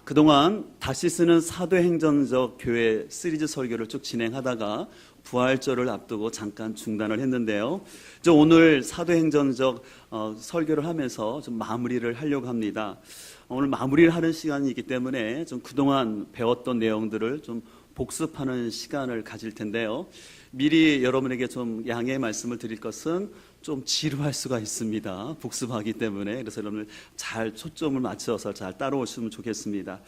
그동안 다시 쓰는 사도행전적 교회 시리즈 설교를 쭉 진행하다가 부활절을 앞두고 잠깐 중단을 했는데요. 오늘 사도행전적 설교를 하면서 좀 마무리를 하려고 합니다. 오늘 마무리를 하는 시간이기 때문에 좀 그동안 배웠던 내용들을 좀 복습하는 시간을 가질 텐데요. 미리 여러분에게 좀 양해의 말씀을 드릴 것은 좀 지루할 수가 있습니다. 복습하기 때문에. 그래서 여러분들 잘 초점을 맞춰서 잘 따라오시면 좋겠습니다.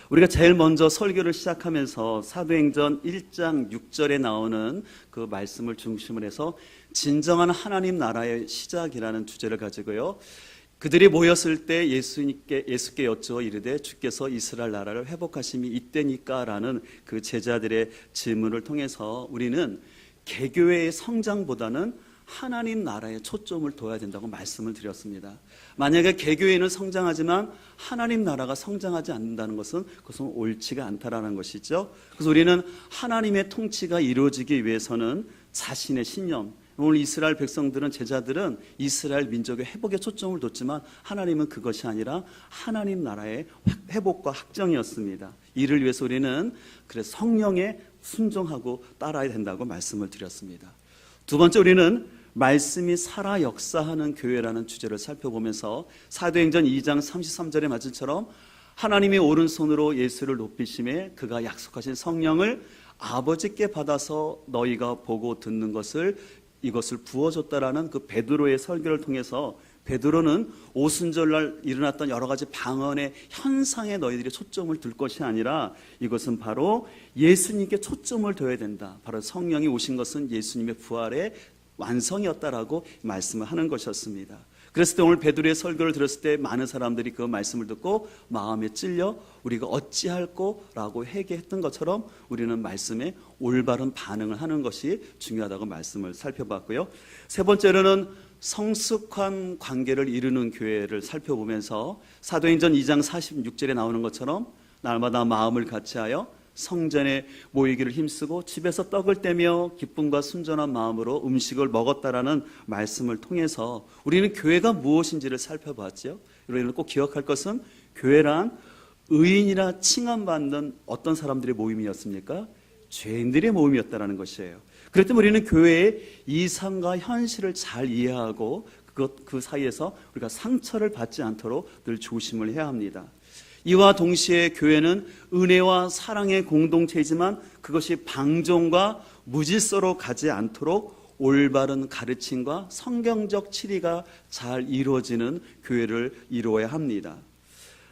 우리가 제일 먼저 설교를 시작하면서 사도행전 1장 6절에 나오는 그 말씀을 중심으로 해서 진정한 하나님 나라의 시작이라는 주제를 가지고요. 그들이 모였을 때 예수께 여쭈어 이르되 주께서 이스라엘 나라를 회복하심이 이때니까 라는 그 제자들의 질문을 통해서 우리는 개교회의 성장보다는 하나님 나라에 초점을 둬야 된다고 말씀을 드렸습니다. 만약에 개교회는 성장하지만 하나님 나라가 성장하지 않는다는 것은 그것은 옳지가 않다라는 것이죠. 그래서 우리는 하나님의 통치가 이루어지기 위해서는 자신의 신념, 오늘 이스라엘 백성들은 제자들은 이스라엘 민족의 회복에 초점을 뒀지만 하나님은 그것이 아니라 하나님 나라의 회복과 확정이었습니다. 이를 위해서 우리는 그래서 성령에 순종하고 따라야 된다고 말씀을 드렸습니다. 두 번째, 우리는 말씀이 살아 역사하는 교회라는 주제를 살펴보면서 사도행전 2장 33절의 말씀처럼 하나님의 오른손으로 예수를 높이심에 그가 약속하신 성령을 아버지께 받아서 너희가 보고 듣는 것을 이것을 부어줬다라는 그 베드로의 설교를 통해서 베드로는 오순절날 일어났던 여러 가지 방언의 현상에 너희들이 초점을 둘 것이 아니라 이것은 바로 예수님께 초점을 둬야 된다. 바로 성령이 오신 것은 예수님의 부활의 완성이었다라고 말씀을 하는 것이었습니다. 그랬을 때 오늘 베드로의 설교를 들었을 때 많은 사람들이 그 말씀을 듣고 마음에 찔려 우리가 어찌할꼬 라고 회개했던 것처럼 우리는 말씀에 올바른 반응을 하는 것이 중요하다고 말씀을 살펴봤고요. 세 번째로는 성숙한 관계를 이루는 교회를 살펴보면서 사도행전 2장 46절에 나오는 것처럼 날마다 마음을 같이하여 성전에 모이기를 힘쓰고 집에서 떡을 떼며 기쁨과 순전한 마음으로 음식을 먹었다라는 말씀을 통해서 우리는 교회가 무엇인지를 살펴봤죠. 우리는 꼭 기억할 것은 교회란 의인이라 칭함받는 어떤 사람들의 모임이었습니까? 죄인들의 모임이었다는 것이에요. 그럴 때 우리는 교회의 이상과 현실을 잘 이해하고 그 사이에서 우리가 상처를 받지 않도록 늘 조심을 해야 합니다. 이와 동시에 교회는 은혜와 사랑의 공동체이지만 그것이 방종과 무질서로 가지 않도록 올바른 가르침과 성경적 치리가 잘 이루어지는 교회를 이루어야 합니다.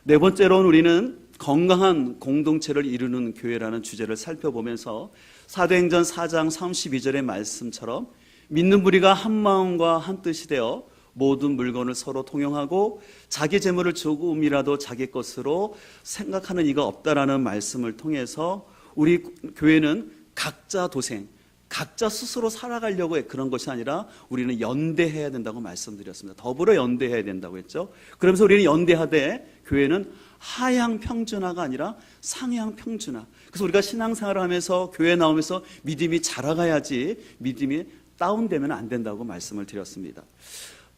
네 번째로는 우리는 건강한 공동체를 이루는 교회라는 주제를 살펴보면서 사도행전 4장 32절의 말씀처럼 믿는 무리가 한 마음과 한 뜻이 되어 모든 물건을 서로 통용하고 자기 재물을 조금이라도 자기 것으로 생각하는 이가 없다라는 말씀을 통해서 우리 교회는 각자 도생, 각자 스스로 살아가려고 그런 것이 아니라 우리는 연대해야 된다고 말씀드렸습니다. 더불어 연대해야 된다고 했죠. 그러면서 우리는 연대하되 교회는 하향 평준화가 아니라 상향 평준화. 그래서 우리가 신앙생활을 하면서 교회 나오면서 믿음이 자라가야지 믿음이 다운되면 안 된다고 말씀을 드렸습니다.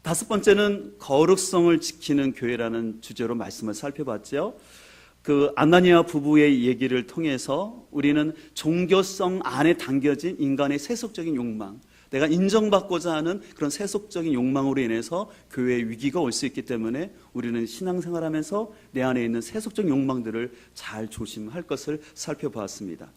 다섯 번째는 거룩성을 지키는 교회라는 주제로 말씀을 살펴봤죠. 그 아나니아 부부의 얘기를 통해서 우리는 종교성 안에 담겨진 인간의 세속적인 욕망, 내가 인정받고자 하는 그런 세속적인 욕망으로 인해서 교회에 위기가 올 수 있기 때문에 우리는 신앙생활하면서 내 안에 있는 세속적인 욕망들을 잘 조심할 것을 살펴보았습니다.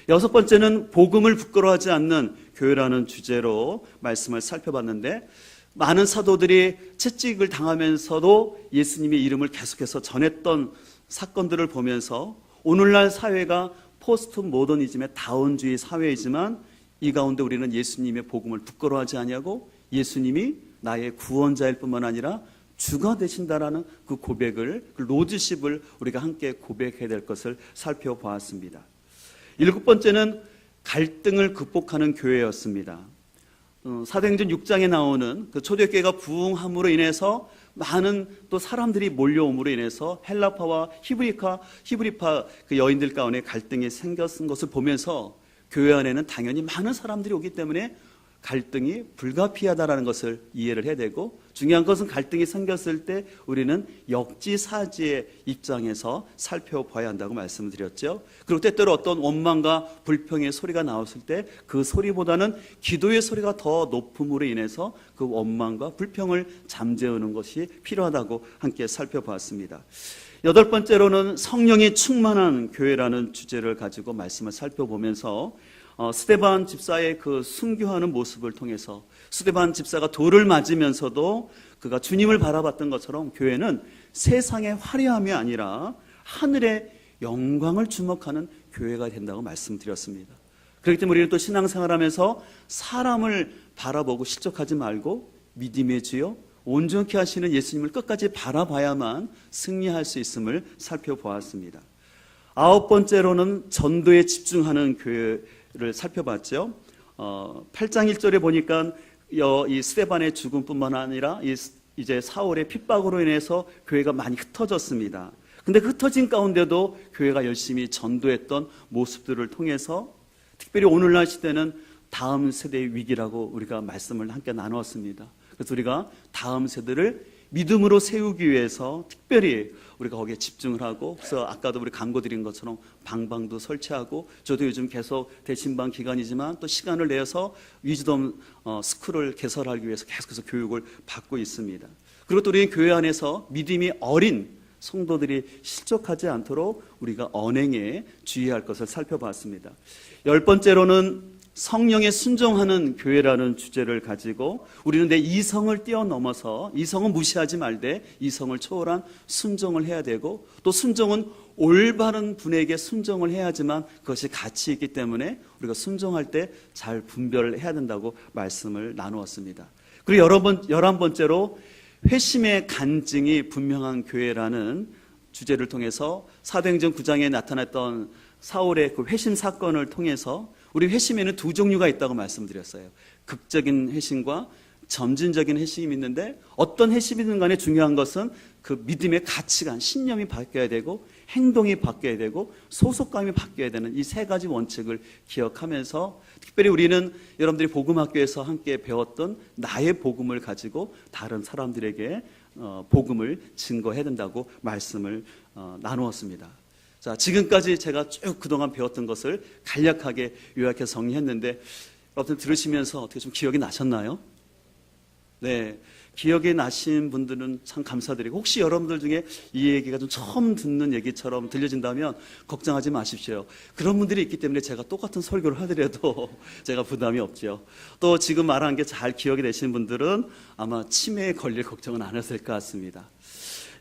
여섯 번째는 복음을 부끄러워하지 않는 교회라는 주제로 말씀을 살펴봤는데 많은 사도들이 채찍을 당하면서도 예수님의 이름을 계속해서 전했던 사건들을 보면서 오늘날 사회가 포스트 모더니즘의 다원주의 사회이지만 이 가운데 우리는 예수님의 복음을 부끄러워하지 아니하고 예수님이 나의 구원자일 뿐만 아니라 주가 되신다라는 그 고백을, 그 로드십을 우리가 함께 고백해야 될 것을 살펴보았습니다. 일곱 번째는 갈등을 극복하는 교회였습니다. 사도행전 6장에 나오는 그 초대교회가 부흥함으로 인해서 많은 또 사람들이 몰려옴으로 인해서 헬라파와 히브리파 그 여인들 가운데 갈등이 생겼은 것을 보면서 교회 안에는 당연히 많은 사람들이 오기 때문에 갈등이 불가피하다라는 것을 이해를 해야 되고, 중요한 것은 갈등이 생겼을 때 우리는 역지사지의 입장에서 살펴봐야 한다고 말씀을 드렸죠. 그리고 때때로 어떤 원망과 불평의 소리가 나왔을 때 그 소리보다는 기도의 소리가 더 높음으로 인해서 그 원망과 불평을 잠재우는 것이 필요하다고 함께 살펴보았습니다. 8번째로는 성령이 충만한 교회라는 주제를 가지고 말씀을 살펴보면서 스데반 집사의 그 순교하는 모습을 통해서, 스데반 집사가 돌을 맞으면서도 그가 주님을 바라봤던 것처럼 교회는 세상의 화려함이 아니라 하늘의 영광을 주목하는 교회가 된다고 말씀드렸습니다. 그렇기 때문에 우리는 또 신앙생활하면서 사람을 바라보고 실족하지 말고 믿음의 주여 온전케 하시는 예수님을 끝까지 바라봐야만 승리할 수 있음을 살펴보았습니다. 9번째로는 전도에 집중하는 교회를 살펴봤죠. 8장 1절에 보니까 이 스데반의 죽음뿐만 아니라 이제 사울의 핍박으로 인해서 교회가 많이 흩어졌습니다. 근데 그 흩어진 가운데도 교회가 열심히 전도했던 모습들을 통해서, 특별히 오늘날 시대는 다음 세대의 위기라고 우리가 말씀을 함께 나누었습니다. 그래서 우리가 다음 세대를 믿음으로 세우기 위해서 특별히 우리가 거기에 집중을 하고, 그래서 아까도 우리 광고 드린 것처럼 방방도 설치하고, 저도 요즘 계속 대신방 기간이지만 또 시간을 내서 위즈덤 스쿨을 개설하기 위해서 계속해서 교육을 받고 있습니다. 그리고 또 우리 교회 안에서 믿음이 어린 성도들이 실족하지 않도록 우리가 언행에 주의할 것을 살펴봤습니다. 10번째로는 성령에 순종하는 교회라는 주제를 가지고 우리는 내 이성을 뛰어넘어서, 이성은 무시하지 말되 이성을 초월한 순종을 해야 되고, 또 순종은 올바른 분에게 순종을 해야지만 그것이 가치 있기 때문에 우리가 순종할 때 잘 분별을 해야 된다고 말씀을 나누었습니다. 그리고 11번째로 회심의 간증이 분명한 교회라는 주제를 통해서 사도행전 9장에 나타났던 사울의 그 회심 사건을 통해서 우리 회심에는 두 종류가 있다고 말씀드렸어요. 극적인 회심과 점진적인 회심이 있는데, 어떤 회심이든 간에 중요한 것은 그 믿음의 가치관, 신념이 바뀌어야 되고 행동이 바뀌어야 되고 소속감이 바뀌어야 되는 이 세 가지 원칙을 기억하면서, 특별히 우리는 여러분들이 복음학교에서 함께 배웠던 나의 복음을 가지고 다른 사람들에게 복음을 증거해야 된다고 말씀을 나누었습니다. 자, 지금까지 제가 쭉 그동안 배웠던 것을 간략하게 요약해서 정리했는데, 여러분들 들으시면서 어떻게 좀 기억이 나셨나요? 네, 기억이 나신 분들은 참 감사드리고, 혹시 여러분들 중에 이 얘기가 좀 처음 듣는 얘기처럼 들려진다면 걱정하지 마십시오. 그런 분들이 있기 때문에 제가 똑같은 설교를 하더라도 제가 부담이 없죠. 또 지금 말한 게 잘 기억이 되시는 분들은 아마 치매에 걸릴 걱정은 안 하실 것 같습니다.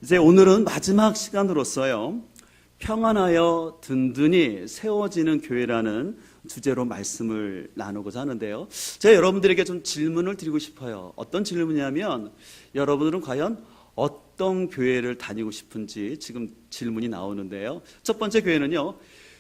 이제 오늘은 마지막 시간으로서요, 평안하여 든든히 세워지는 교회라는 주제로 말씀을 나누고자 하는데요, 제가 여러분들에게 좀 질문을 드리고 싶어요. 어떤 질문이냐면, 여러분들은 과연 어떤 교회를 다니고 싶은지 지금 질문이 나오는데요, 첫 번째 교회는요,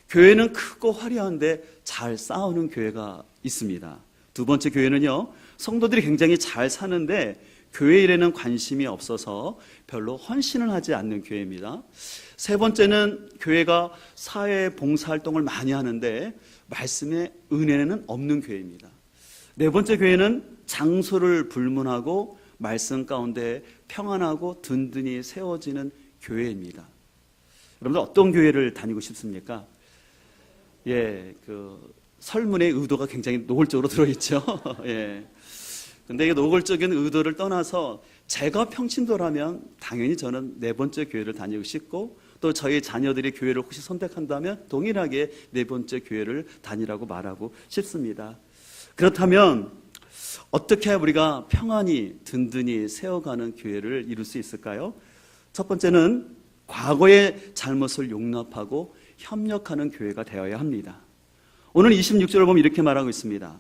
교회는 크고 화려한데 잘 싸우는 교회가 있습니다. 두 번째 교회는요, 성도들이 굉장히 잘 사는데 교회 일에는 관심이 없어서 별로 헌신을 하지 않는 교회입니다. 세 번째는 교회가 사회 봉사활동을 많이 하는데 말씀의 은혜는 없는 교회입니다. 네 번째 교회는 장소를 불문하고 말씀 가운데 평안하고 든든히 세워지는 교회입니다. 여러분들 어떤 교회를 다니고 싶습니까? 설문의 의도가 굉장히 노골적으로 들어있죠. 근데 이 노골적인 의도를 떠나서 제가 평신도라면 당연히 저는 네 번째 교회를 다니고 싶고, 또 저희 자녀들이 교회를 혹시 선택한다면 동일하게 네 번째 교회를 다니라고 말하고 싶습니다. 그렇다면 어떻게 우리가 평안히 든든히 세워가는 교회를 이룰 수 있을까요? 첫 번째는 과거의 잘못을 용납하고 협력하는 교회가 되어야 합니다. 오늘 26절을 보면 이렇게 말하고 있습니다.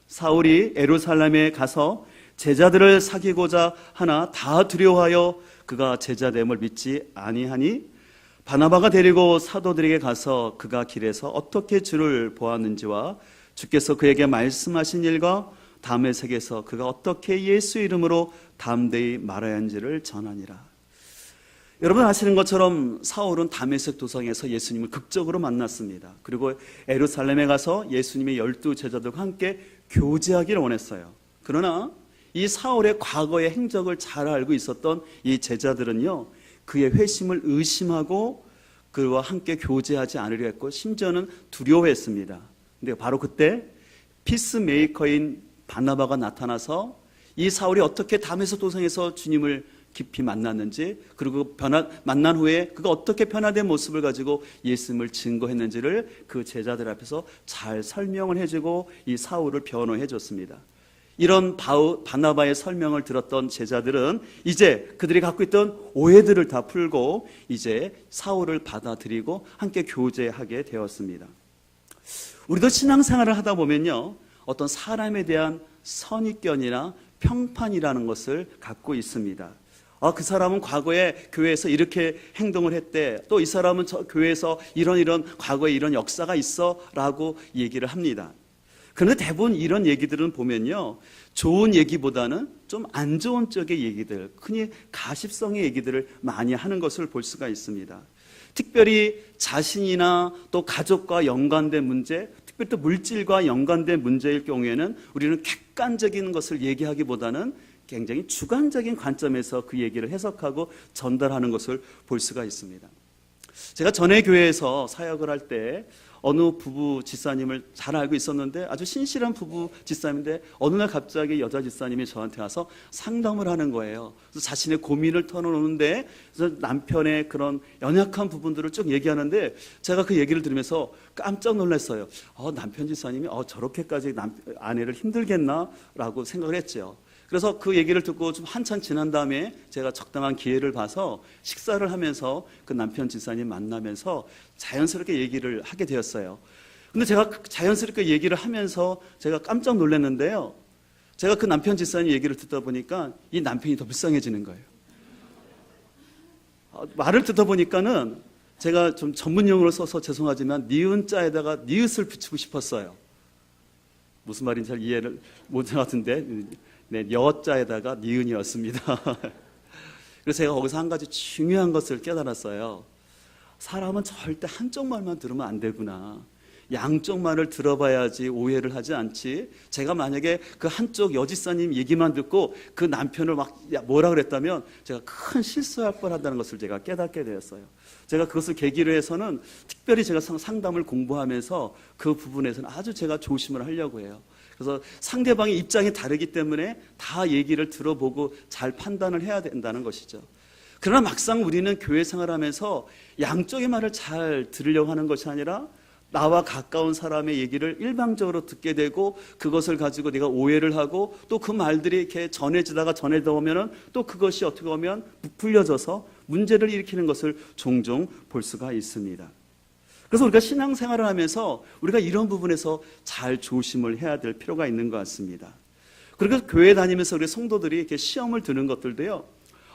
사울이 예루살렘에 가서 제자들을 사귀고자 하나 다 두려워하여 그가 제자됨을 믿지 아니하니, 바나바가 데리고 사도들에게 가서 그가 길에서 어떻게 주를 보았는지와 주께서 그에게 말씀하신 일과 다메섹에서 그가 어떻게 예수 이름으로 담대히 말하야 한지를 전하니라. 여러분 아시는 것처럼 사울은 다메섹 도상에서 예수님을 극적으로 만났습니다. 그리고 예루살렘에 가서 예수님의 12 제자들과 함께 교제하기를 원했어요. 그러나 이 사울의 과거의 행적을 잘 알고 있었던 이 제자들은요, 그의 회심을 의심하고 그와 함께 교제하지 않으려 했고 심지어는 두려워했습니다. 근데 바로 그때 피스메이커인 바나바가 나타나서 이 사울이 어떻게 다메섹 도상에서 주님을 깊이 만났는지, 그리고 만난 후에 그가 어떻게 변화된 모습을 가지고 예수님을 증거했는지를 그 제자들 앞에서 잘 설명을 해주고 이 사울을 변호해 줬습니다. 이런 바나바의 설명을 들었던 제자들은 이제 그들이 갖고 있던 오해들을 다 풀고 이제 사울을 받아들이고 함께 교제하게 되었습니다. 우리도 신앙생활을 하다 보면요, 어떤 사람에 대한 선입견이나 평판이라는 것을 갖고 있습니다. 그 사람은 과거에 교회에서 이렇게 행동을 했대. 또 이 사람은 저 교회에서 이런 과거에 이런 역사가 있어 라고 얘기를 합니다. 그런데 대부분 이런 얘기들은 보면요, 좋은 얘기보다는 좀 안 좋은 쪽의 얘기들, 흔히 가십성의 얘기들을 많이 하는 것을 볼 수가 있습니다. 특별히 자신이나 또 가족과 연관된 문제, 특별히 또 물질과 연관된 문제일 경우에는 우리는 객관적인 것을 얘기하기보다는 굉장히 주관적인 관점에서 그 얘기를 해석하고 전달하는 것을 볼 수가 있습니다. 제가 전에 교회에서 사역을 할 때 어느 부부 집사님을 잘 알고 있었는데 아주 신실한 부부 집사님인데 어느 날 갑자기 여자 집사님이 저한테 와서 상담을 하는 거예요. 그래서 자신의 고민을 털어놓는데 그래서 남편의 그런 연약한 부분들을 쭉 얘기하는데 제가 그 얘기를 들으면서 깜짝 놀랐어요. 남편 집사님이 저렇게까지 아내를 힘들겠나? 라고 생각을 했죠. 그래서 그 얘기를 듣고 좀 한참 지난 다음에 제가 적당한 기회를 봐서 식사를 하면서 그 남편 집사님 만나면서 자연스럽게 얘기를 하게 되었어요. 근데 제가 자연스럽게 얘기를 하면서 제가 깜짝 놀랐는데요, 제가 그 남편 집사님 얘기를 듣다 보니까 이 남편이 더 불쌍해지는 거예요. 말을 듣다 보니까는 제가 좀 전문용어를 써서 죄송하지만 니은자에다가 니읒을 붙이고 싶었어요. 무슨 말인지 잘 이해를 못한 것 같은데 여자에다가 니은이었습니다. 그래서 제가 거기서 한 가지 중요한 것을 깨달았어요. 사람은 절대 한쪽 말만 들으면 안 되구나. 양쪽 말을 들어봐야지 오해를 하지 않지. 제가 만약에 그 한쪽 여집사님 얘기만 듣고 그 남편을 막 뭐라 그랬다면 제가 큰 실수할 뻔한다는 것을 제가 깨닫게 되었어요. 제가 그것을 계기로 해서는 특별히 제가 상담을 공부하면서 그 부분에서는 아주 제가 조심을 하려고 해요. 그래서 상대방의 입장이 다르기 때문에 다 얘기를 들어보고 잘 판단을 해야 된다는 것이죠. 그러나 막상 우리는 교회 생활하면서 양쪽의 말을 잘 들으려고 하는 것이 아니라 나와 가까운 사람의 얘기를 일방적으로 듣게 되고 그것을 가지고 내가 오해를 하고 또 그 말들이 이렇게 전해지다 보면은 또 그것이 어떻게 보면 부풀려져서 문제를 일으키는 것을 종종 볼 수가 있습니다. 그래서 우리가 신앙생활을 하면서 우리가 이런 부분에서 잘 조심을 해야 될 필요가 있는 것 같습니다. 그리고 교회 다니면서 우리 성도들이 이렇게 시험을 드는 것들도요,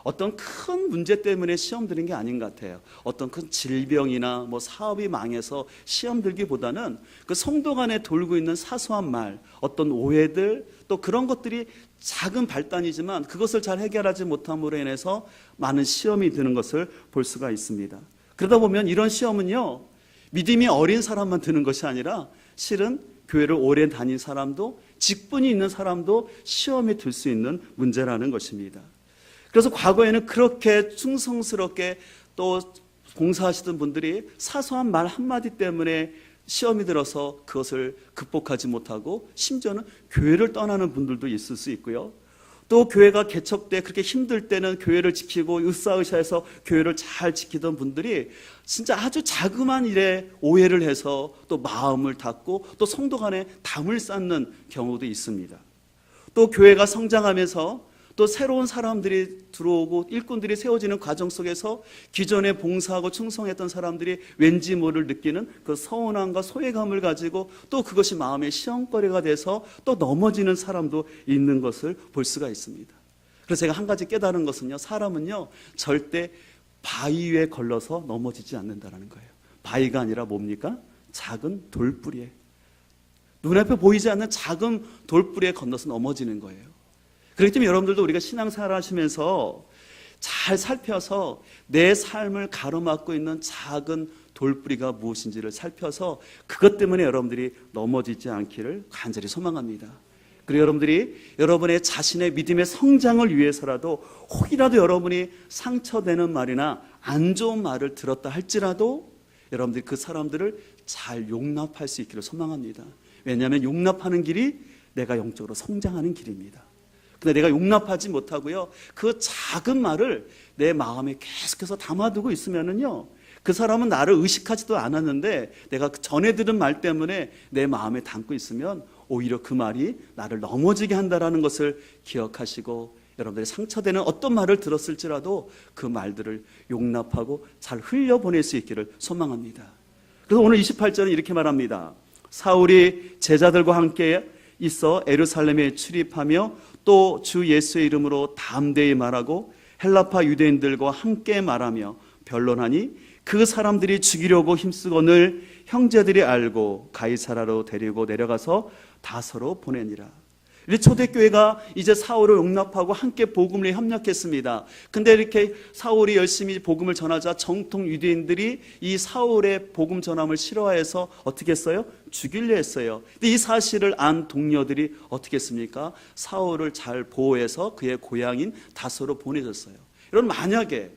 어떤 큰 문제 때문에 시험 드는 게 아닌 것 같아요. 어떤 큰 질병이나 사업이 망해서 시험 들기보다는 그 성도 간에 돌고 있는 사소한 말, 어떤 오해들, 또 그런 것들이 작은 발단이지만 그것을 잘 해결하지 못함으로 인해서 많은 시험이 드는 것을 볼 수가 있습니다. 그러다 보면 이런 시험은요, 믿음이 어린 사람만 드는 것이 아니라 실은 교회를 오래 다닌 사람도 직분이 있는 사람도 시험에 들 수 있는 문제라는 것입니다. 그래서 과거에는 그렇게 충성스럽게 또 봉사하시던 분들이 사소한 말 한마디 때문에 시험이 들어서 그것을 극복하지 못하고 심지어는 교회를 떠나는 분들도 있을 수 있고요. 또 교회가 개척돼 그렇게 힘들 때는 교회를 지키고 으쌰으쌰해서 교회를 잘 지키던 분들이 진짜 아주 자그마한 일에 오해를 해서 또 마음을 닫고 또 성도 간에 담을 쌓는 경우도 있습니다. 또 교회가 성장하면서 또 새로운 사람들이 들어오고 일꾼들이 세워지는 과정 속에서 기존에 봉사하고 충성했던 사람들이 왠지 모를 느끼는 그 서운함과 소외감을 가지고 또 그것이 마음의 시험거리가 돼서 또 넘어지는 사람도 있는 것을 볼 수가 있습니다. 그래서 제가 한 가지 깨달은 것은요, 사람은요 절대 바위 위에 걸러서 넘어지지 않는다는 거예요. 바위가 아니라 뭡니까? 작은 돌뿌리에, 눈앞에 보이지 않는 작은 돌뿌리에 건너서 넘어지는 거예요. 그렇기 때문에 여러분들도 우리가 신앙생활 하시면서 잘 살펴서 내 삶을 가로막고 있는 작은 돌뿌리가 무엇인지를 살펴서 그것 때문에 여러분들이 넘어지지 않기를 간절히 소망합니다. 그리고 여러분들이 여러분의 자신의 믿음의 성장을 위해서라도 혹이라도 여러분이 상처되는 말이나 안 좋은 말을 들었다 할지라도 여러분들이 그 사람들을 잘 용납할 수 있기를 소망합니다. 왜냐하면 용납하는 길이 내가 영적으로 성장하는 길입니다. 근데 내가 용납하지 못하고요, 그 작은 말을 내 마음에 계속해서 담아두고 있으면은요, 그 사람은 나를 의식하지도 않았는데 내가 전에 들은 말 때문에 내 마음에 담고 있으면 오히려 그 말이 나를 넘어지게 한다는 것을 기억하시고, 여러분들이 상처되는 어떤 말을 들었을지라도 그 말들을 용납하고 잘 흘려보낼 수 있기를 소망합니다. 그래서 오늘 28절은 이렇게 말합니다. 사울이 제자들과 함께 있어 에루살렘에 출입하며 또 주 예수의 이름으로 담대히 말하고 헬라파 유대인들과 함께 말하며 변론하니 그 사람들이 죽이려고 힘쓰거늘 형제들이 알고 가이사라로 데리고 내려가서 다소로 보내니라. 이제 초대교회가 이제 사울을 용납하고 함께 복음을 협력했습니다. 근데 이렇게 사울이 열심히 복음을 전하자 정통 유대인들이 이 사울의 복음 전함을 싫어해서 어떻게 했어요? 죽이려 했어요. 근데 이 사실을 안 동료들이 어떻게 했습니까? 사울을 잘 보호해서 그의 고향인 다소로 보내줬어요. 여러분, 만약에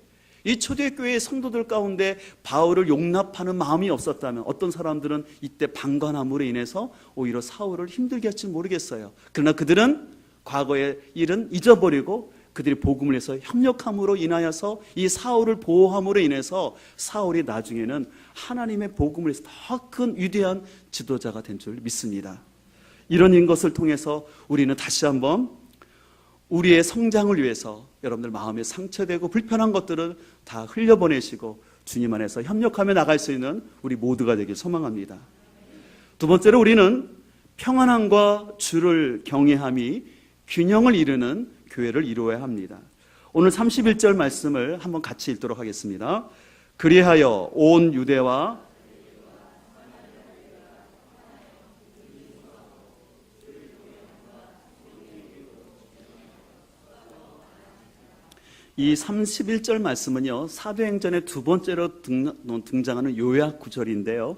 이 초대교회의 성도들 가운데 바울을 용납하는 마음이 없었다면 어떤 사람들은 이때 방관함으로 인해서 오히려 사울을 힘들게 할지 모르겠어요. 그러나 그들은 과거의 일은 잊어버리고 그들이 복음을 해서 협력함으로 인하여서 이 사울을 보호함으로 인해서 사울이 나중에는 하나님의 복음을 해서 더 큰 위대한 지도자가 된 줄 믿습니다. 이런 것을 통해서 우리는 다시 한번 우리의 성장을 위해서 여러분들 마음에 상처되고 불편한 것들을 다 흘려보내시고 주님 안에서 협력하며 나갈 수 있는 우리 모두가 되길 소망합니다. 두 번째로 우리는 평안함과 주를 경외함이 균형을 이루는 교회를 이루어야 합니다. 오늘 31절 말씀을 한번 같이 읽도록 하겠습니다. 그리하여 온 유대와 이 31절 말씀은요, 사도행전의 두 번째로 등장하는 요약 구절인데요,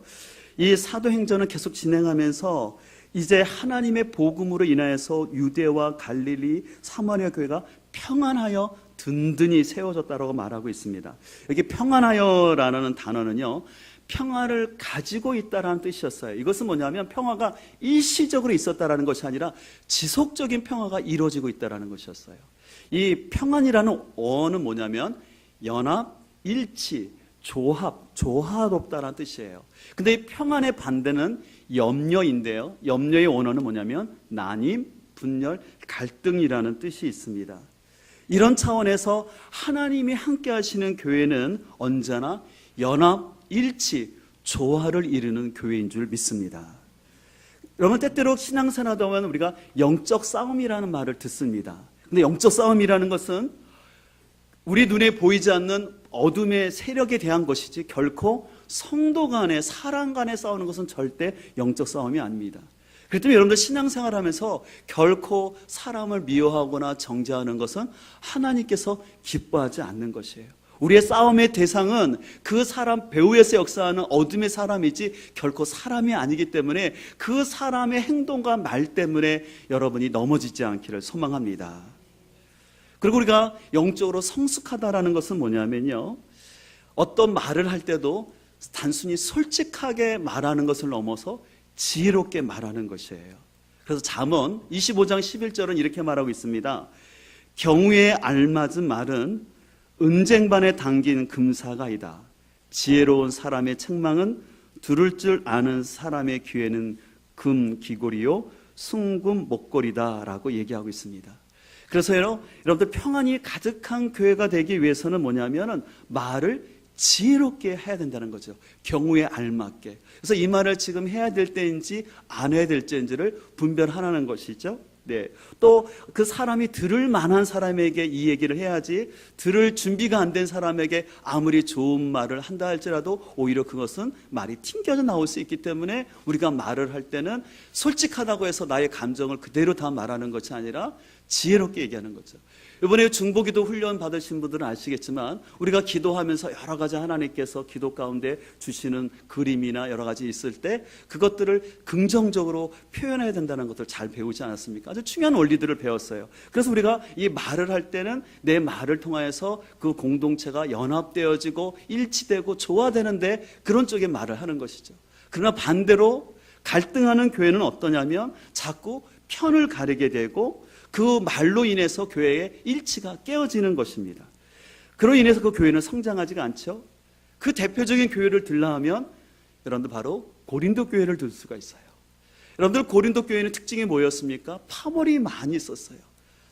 이 사도행전은 계속 진행하면서 이제 하나님의 복음으로 인하여서 유대와 갈릴리, 사마리아 교회가 평안하여 든든히 세워졌다고 말하고 있습니다. 여기 평안하여라는 단어는요, 평화를 가지고 있다라는 뜻이었어요. 이것은 뭐냐면 평화가 일시적으로 있었다라는 것이 아니라 지속적인 평화가 이루어지고 있다라는 것이었어요. 이 평안이라는 어는 뭐냐면 연합, 일치, 조화롭다라는 뜻이에요. 근데 이 평안의 반대는 염려인데요, 염려의 원어는 뭐냐면 난임, 분열, 갈등이라는 뜻이 있습니다. 이런 차원에서 하나님이 함께 하시는 교회는 언제나 연합, 일치, 조화를 이루는 교회인 줄 믿습니다. 여러분, 때때로 신앙생활하다 보면 우리가 영적 싸움이라는 말을 듣습니다. 근데 영적 싸움이라는 것은 우리 눈에 보이지 않는 어둠의 세력에 대한 것이지 결코 성도 간에, 사람 간에 싸우는 것은 절대 영적 싸움이 아닙니다. 그렇기 때문에 여러분들 신앙생활하면서 결코 사람을 미워하거나 정죄하는 것은 하나님께서 기뻐하지 않는 것이에요. 우리의 싸움의 대상은 그 사람 배후에서 역사하는 어둠의 사람이지 결코 사람이 아니기 때문에 그 사람의 행동과 말 때문에 여러분이 넘어지지 않기를 소망합니다. 그리고 우리가 영적으로 성숙하다라는 것은 뭐냐면요, 어떤 말을 할 때도 단순히 솔직하게 말하는 것을 넘어서 지혜롭게 말하는 것이에요. 그래서 잠언 25장 11절은 이렇게 말하고 있습니다. 경우에 알맞은 말은 은쟁반에 담긴 금사가이다. 지혜로운 사람의 책망은 들을 줄 아는 사람의 귀에는 금 귀고리요 순금 목걸이다 라고 얘기하고 있습니다. 그래서 여러분들 평안이 가득한 교회가 되기 위해서는 뭐냐면은 말을 지혜롭게 해야 된다는 거죠. 경우에 알맞게. 그래서 이 말을 지금 해야 될 때인지 안 해야 될 때인지를 분별하는 것이죠. 네. 또 그 사람이 들을 만한 사람에게 이 얘기를 해야지, 들을 준비가 안 된 사람에게 아무리 좋은 말을 한다 할지라도 오히려 그것은 말이 튕겨져 나올 수 있기 때문에 우리가 말을 할 때는 솔직하다고 해서 나의 감정을 그대로 다 말하는 것이 아니라 지혜롭게 얘기하는 거죠. 이번에 중보기도 훈련 받으신 분들은 아시겠지만 우리가 기도하면서 여러 가지 하나님께서 기도 가운데 주시는 그림이나 여러 가지 있을 때 그것들을 긍정적으로 표현해야 된다는 것을 잘 배우지 않았습니까? 아주 중요한 원리들을 배웠어요. 그래서 우리가 이 말을 할 때는 내 말을 통하여서 그 공동체가 연합되어지고 일치되고 조화되는데 그런 쪽의 말을 하는 것이죠. 그러나 반대로 갈등하는 교회는 어떠냐면 자꾸 편을 가리게 되고 그 말로 인해서 교회의 일치가 깨어지는 것입니다. 그로 인해서 그 교회는 성장하지가 않죠. 그 대표적인 교회를 들라 하면 여러분들 바로 고린도 교회를 들 수가 있어요. 여러분들 고린도 교회는 특징이 뭐였습니까? 파벌이 많이 있었어요.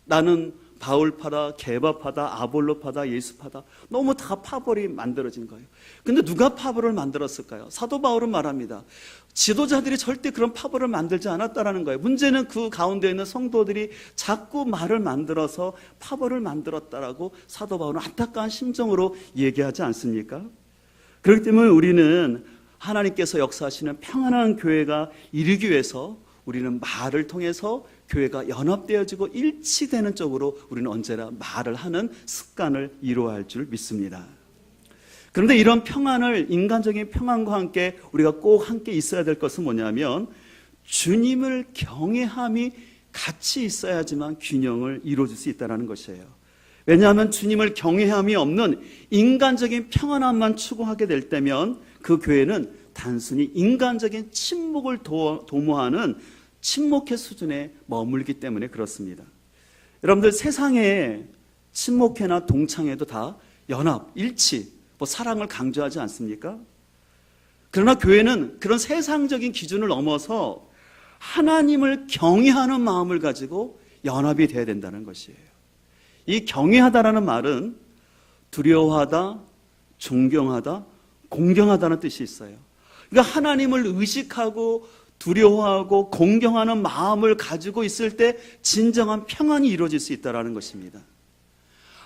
나는 바울파다, 게바파다, 아볼로파다, 예수파다, 너무 다 파벌이 만들어진 거예요. 근데 누가 파벌을 만들었을까요? 사도 바울은 말합니다. 지도자들이 절대 그런 파벌을 만들지 않았다라는 거예요. 문제는 그 가운데 있는 성도들이 자꾸 말을 만들어서 파벌을 만들었다라고 사도 바울은 안타까운 심정으로 얘기하지 않습니까? 그렇기 때문에 우리는 하나님께서 역사하시는 평안한 교회가 이루기 위해서 우리는 말을 통해서 교회가 연합되어지고 일치되는 쪽으로 우리는 언제나 말을 하는 습관을 이루어야 할 줄 믿습니다. 그런데 이런 평안을, 인간적인 평안과 함께 우리가 꼭 함께 있어야 될 것은 뭐냐면 주님을 경외함이 같이 있어야지만 균형을 이루어줄 수 있다는 것이에요. 왜냐하면 주님을 경외함이 없는 인간적인 평안함만 추구하게 될 때면 그 교회는 단순히 인간적인 침묵을 도모하는 침묵의 수준에 머물기 때문에 그렇습니다. 여러분들 세상에 친목회나 동창회도 다 연합, 일치, 사랑을 강조하지 않습니까? 그러나 교회는 그런 세상적인 기준을 넘어서 하나님을 경외하는 마음을 가지고 연합이 되어야 된다는 것이에요. 이 경외하다라는 말은 두려워하다, 존경하다, 공경하다는 뜻이 있어요. 그러니까 하나님을 의식하고 두려워하고 공경하는 마음을 가지고 있을 때 진정한 평안이 이루어질 수 있다는 것입니다.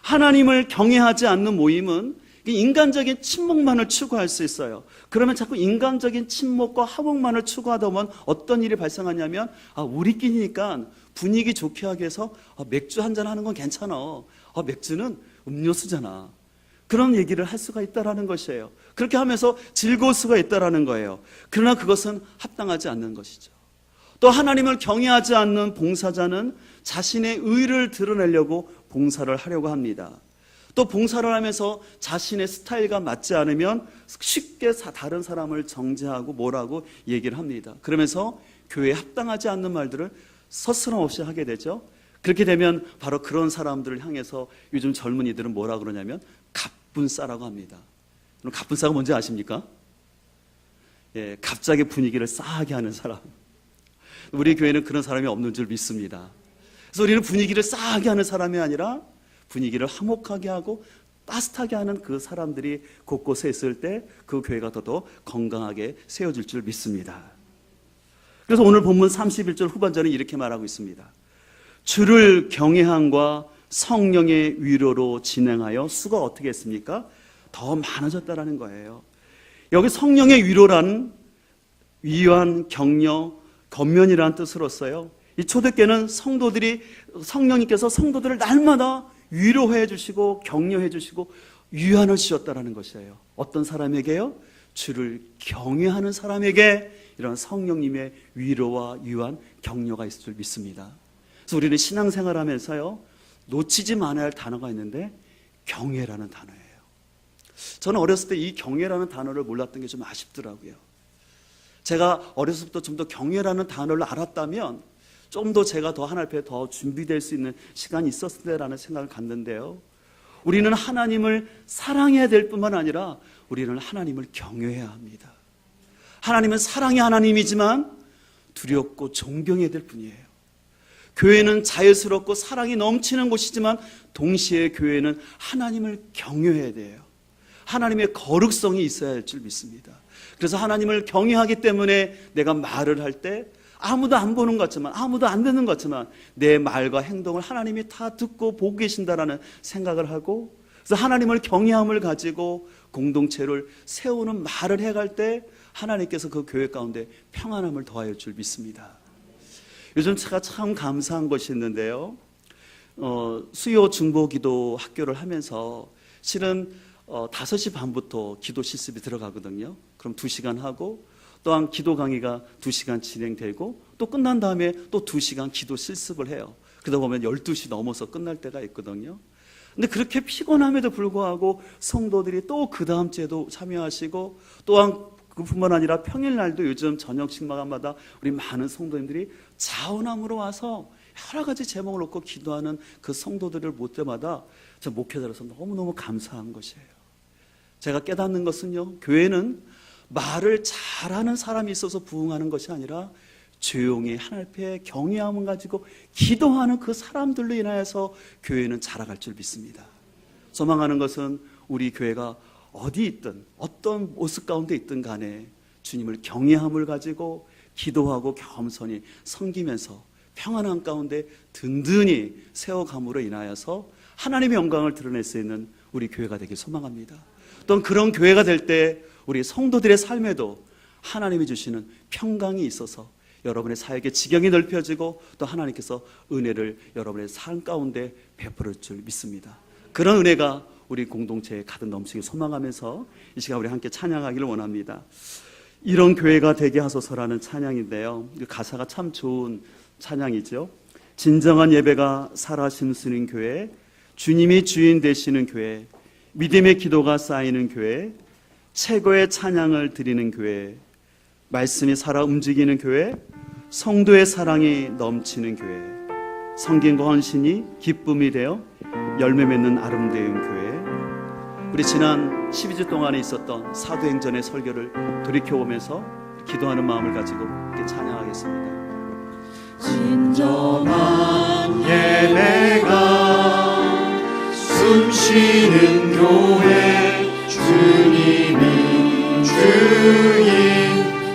하나님을 경외하지 않는 모임은 인간적인 침묵만을 추구할 수 있어요. 그러면 자꾸 인간적인 침묵과 화목만을 추구하다 보면 어떤 일이 발생하냐면 우리끼리니까 분위기 좋게 하기 위해서 맥주 한잔 하는 건 괜찮아. 맥주는 음료수잖아. 그런 얘기를 할 수가 있다는 것이에요. 그렇게 하면서 즐거울 수가 있다는 거예요. 그러나 그것은 합당하지 않는 것이죠. 또 하나님을 경외하지 않는 봉사자는 자신의 의를 드러내려고 봉사를 하려고 합니다. 또 봉사를 하면서 자신의 스타일과 맞지 않으면 쉽게 다른 사람을 정죄하고 뭐라고 얘기를 합니다. 그러면서 교회에 합당하지 않는 말들을 서스럼 없이 하게 되죠. 그렇게 되면 바로 그런 사람들을 향해서 요즘 젊은이들은 뭐라 그러냐면 갑분싸라고 합니다. 그럼 갑분싸가 뭔지 아십니까? 예, 갑자기 분위기를 싸하게 하는 사람. 우리 교회는 그런 사람이 없는 줄 믿습니다. 그래서 우리는 분위기를 싸하게 하는 사람이 아니라 분위기를 화목하게 하고 따뜻하게 하는 그 사람들이 곳곳에 있을 때 그 교회가 더더 건강하게 세워질 줄 믿습니다. 그래서 오늘 본문 31절 후반절은 이렇게 말하고 있습니다. 주를 경외함과 성령의 위로로 진행하여 수가 어떻게 했습니까? 더 많아졌다라는 거예요. 여기 성령의 위로라는 위안, 격려, 권면이라는 뜻으로써요. 이 초대교회는 성령님께서 성도들을 날마다 위로해 주시고 격려해 주시고 위안을 주셨다라는 것이에요. 어떤 사람에게요? 주를 경외하는 사람에게 이런 성령님의 위로와 위안, 격려가 있을 줄 믿습니다. 그래서 우리는 신앙생활하면서요, 놓치지 말아야 할 단어가 있는데 경외라는 단어예요. 저는 어렸을 때 이 경외라는 단어를 몰랐던 게 좀 아쉽더라고요. 제가 어렸을 때부터 좀 더 경외라는 단어를 알았다면 좀 더 제가 더 하나님 앞에 더 준비될 수 있는 시간이 있었을 때라는 생각을 갖는데요. 우리는 하나님을 사랑해야 될 뿐만 아니라 우리는 하나님을 경외해야 합니다. 하나님은 사랑의 하나님이지만 두렵고 존경해야 될 분이에요. 교회는 자유스럽고 사랑이 넘치는 곳이지만 동시에 교회는 하나님을 경외해야 돼요. 하나님의 거룩성이 있어야 할 줄 믿습니다. 그래서 하나님을 경외하기 때문에 내가 말을 할 때 아무도 안 보는 것 같지만 아무도 안 듣는 것 같지만 내 말과 행동을 하나님이 다 듣고 보고 계신다라는 생각을 하고, 그래서 하나님을 경외함을 가지고 공동체를 세우는 말을 해갈 때 하나님께서 그 교회 가운데 평안함을 더하여 줄 믿습니다. 요즘 제가 참 감사한 것이 있는데요, 수요 중보기도 학교를 하면서 실은 5시 반부터 기도 실습이 들어가거든요. 그럼 2시간 하고 또한 기도 강의가 2시간 진행되고 또 끝난 다음에 또 2시간 기도 실습을 해요. 그러다 보면 12시 넘어서 끝날 때가 있거든요. 근데 그렇게 피곤함에도 불구하고 성도들이 또 그 다음 주에도 참여하시고 또한 그뿐만 아니라 평일날도 요즘 저녁 식마감마다 우리 많은 성도님들이 자원함으로 와서 여러 가지 제목을 놓고 기도하는 그 성도들을 볼 때마다 저 목회자로서 너무너무 감사한 것이에요. 제가 깨닫는 것은요, 교회는 말을 잘하는 사람이 있어서 부흥하는 것이 아니라 조용히 하나님 앞에 경외함을 가지고 기도하는 그 사람들로 인하여서 교회는 자라갈 줄 믿습니다. 소망하는 것은 우리 교회가 어디 있든 어떤 모습 가운데 있든 간에 주님을 경외함을 가지고 기도하고 겸손히 섬기면서 평안한 가운데 든든히 세워감으로 인하여서 하나님의 영광을 드러낼 수 있는 우리 교회가 되길 소망합니다. 또한 그런 교회가 될 때 우리 성도들의 삶에도 하나님이 주시는 평강이 있어서 여러분의 사역의 지경이 넓혀지고 또 하나님께서 은혜를 여러분의 삶 가운데 베풀을 줄 믿습니다. 그런 은혜가 우리 공동체에 가득 넘치길 소망하면서 이 시간 우리 함께 찬양하기를 원합니다. 이런 교회가 되게 하소서라는 찬양인데요, 가사가 참 좋은 찬양이죠. 진정한 예배가 살아심 쓰는 교회, 주님이 주인 되시는 교회, 믿음의 기도가 쌓이는 교회, 최고의 찬양을 드리는 교회, 말씀이 살아 움직이는 교회, 성도의 사랑이 넘치는 교회, 성김과 헌신이 기쁨이 되어 열매 맺는 아름다운 교회. 우리 지난 12주 동안에 있었던 사도행전의 설교를 돌이켜보면서 기도하는 마음을 가지고 이렇게 찬양하겠습니다. 진정한 예배가 숨쉬는 교회, 주님이 주인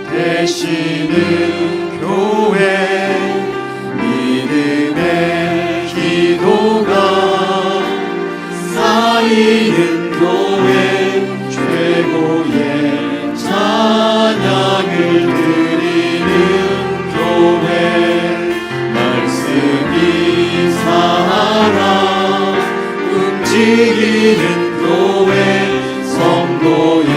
되시는 교회, 믿음의 기도가 쌓이는 교회, 최고의 찬양을 드리는 교회, 말씀이 살아 움직이는 교회, 성도의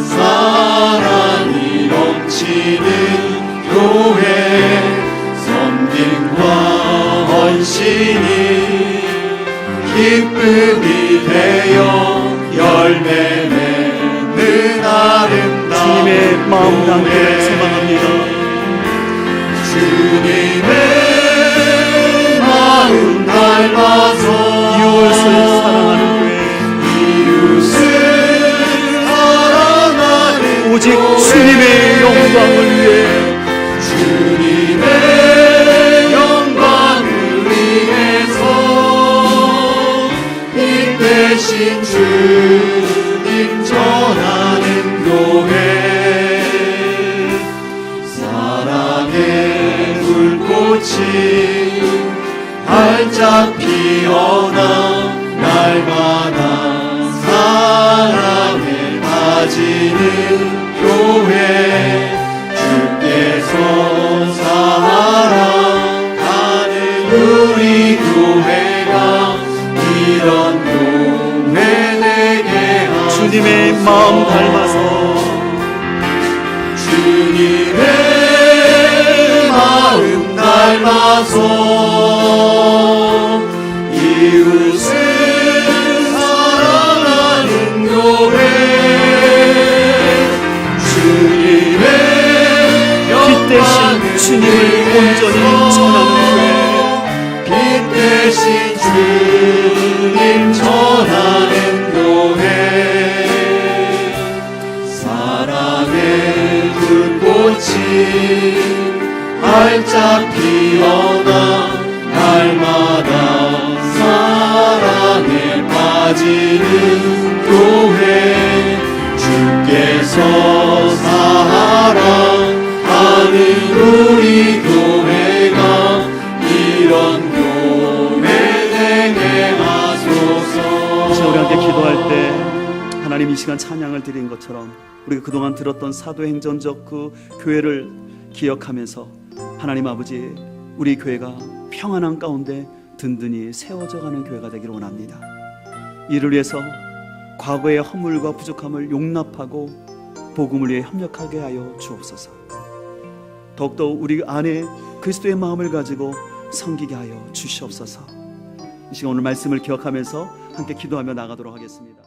사랑이 넘치는 교회, 섬김과 헌신이 기쁨이 되어 열매 맺는 아름다운 주님의 마음 담겨 소망합니다. 주님의 마음 닮아서 이웃을 사랑하는 교회, 이웃을 사랑하는 오직 교회, 주님의 영광을 위해, 주님의 영광을 위해서 빛 대신 주님 전하는 교회, 사랑의 불꽃이 활짝 피어나 날마다 사랑에 빠지는 교회, 주께서 사랑하는 우리 교회가 이런 교회 되게 하소서. 주님의 마음 닮아서, 주님의 마음 닮아서 이웃을 사랑하는 교회, 주님의 빛 대신 주님을 온전히 전하는 빛 대신 주님 전하는 교회, 사랑의 불꽃이 활짝 피어나 날마다 사랑에 빠지는 교회, 주께서 사랑하는 우리 교회가 이런 교회 되게 하소서. 우리 함께 기도할 때 하나님 이 시간 찬양을 드린 것처럼 우리가 그동안 들었던 사도행전적 그 교회를 기억하면서 하나님 아버지, 우리 교회가 평안한 가운데 든든히 세워져 가는 교회가 되기를 원합니다. 이를 위해서 과거의 허물과 부족함을 용납하고 복음을 위해 협력하게 하여 주옵소서. 더욱더 우리 안에 그리스도의 마음을 가지고 섬기게 하여 주시옵소서. 이 시간 오늘 말씀을 기억하면서 함께 기도하며 나가도록 하겠습니다.